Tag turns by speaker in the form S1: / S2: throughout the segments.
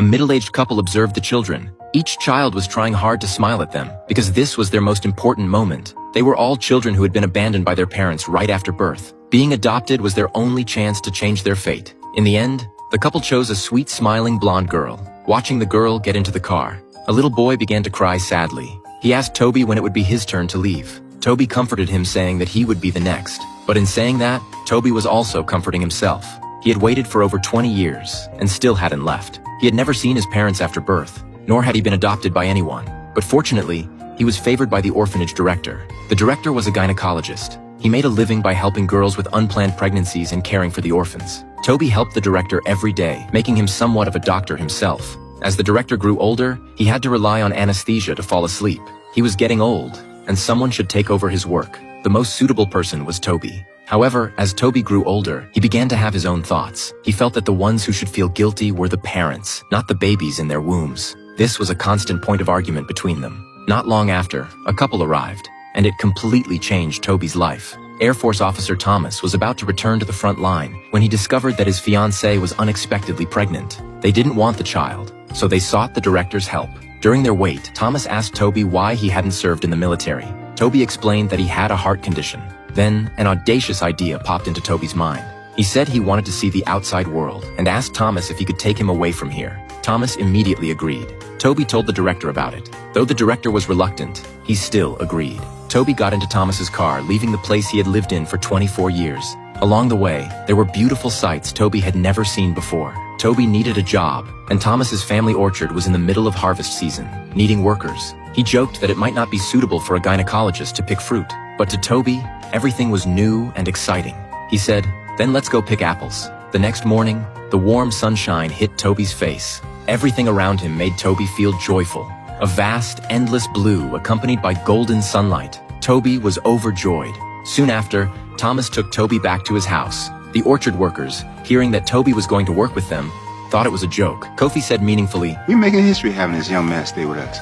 S1: middle-aged couple observed the children. Each child was trying hard to smile at them, because this was their most important moment. They were all children who had been abandoned by their parents right after birth. Being adopted was their only chance to change their fate. In the end, the couple chose a sweet, smiling blonde girl. Watching the girl get into the car, a little boy began to cry sadly. He asked Toby when it would be his turn to leave. Toby comforted him, saying that he would be the next. But in saying that, Toby was also comforting himself. He had waited for over 20 years and still hadn't left. He had never seen his parents after birth, nor had he been adopted by anyone. But fortunately, he was favored by the orphanage director. The director was a gynecologist. He made a living by helping girls with unplanned pregnancies and caring for the orphans. Toby helped the director every day, making him somewhat of a doctor himself. As the director grew older, he had to rely on anesthesia to fall asleep. He was getting old, and someone should take over his work. The most suitable person was Toby. However, as Toby grew older, he began to have his own thoughts. He felt that the ones who should feel guilty were the parents, not the babies in their wombs. This was a constant point of argument between them. Not long after, a couple arrived, and it completely changed Toby's life. Air Force Officer Thomas was about to return to the front line when he discovered that his fiancée was unexpectedly pregnant. They didn't want the child, so they sought the director's help. During their wait, Thomas asked Toby why he hadn't served in the military. Toby explained that he had a heart condition. Then, an audacious idea popped into Toby's mind. He said he wanted to see the outside world and asked Thomas if he could take him away from here. Thomas immediately agreed. Toby told the director about it. Though the director was reluctant, he still agreed. Toby got into Thomas's car, leaving the place he had lived in for 24 years. Along the way, there were beautiful sights Toby had never seen before. Toby needed a job, and Thomas's family orchard was in the middle of harvest season, needing workers. He joked that it might not be suitable for a gynecologist to pick fruit, but to Toby, everything was new and exciting. He said, "Then let's go pick apples." The next morning, the warm sunshine hit Toby's face. Everything around him made Toby feel joyful. A vast, endless blue accompanied by golden sunlight. Toby was overjoyed. Soon after, Thomas took Toby back to his house. The orchard workers, hearing that Toby was going to work with them, thought it was a joke. Kofi said meaningfully,
S2: "We're making history having this young man stay with us."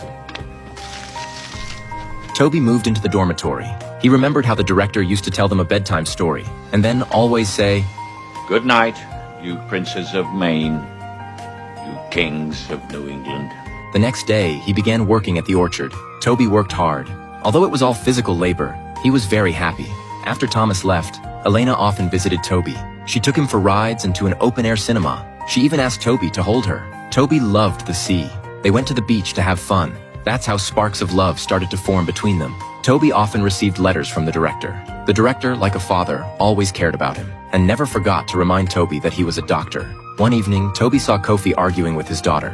S1: Toby moved into the dormitory. He remembered how the director used to tell them a bedtime story, and then always say,
S3: "Good night, you princes of Maine, you kings of New England."
S1: The next day, he began working at the orchard. Toby worked hard. Although it was all physical labor, he was very happy. After Thomas left, Elena often visited Toby. She took him for rides and to an open-air cinema. She even asked Toby to hold her. Toby loved the sea. They went to the beach to have fun. That's how sparks of love started to form between them. Toby often received letters from the director. The director, like a father, always cared about him, and never forgot to remind Toby that he was a doctor. One evening, Toby saw Kofi arguing with his daughter.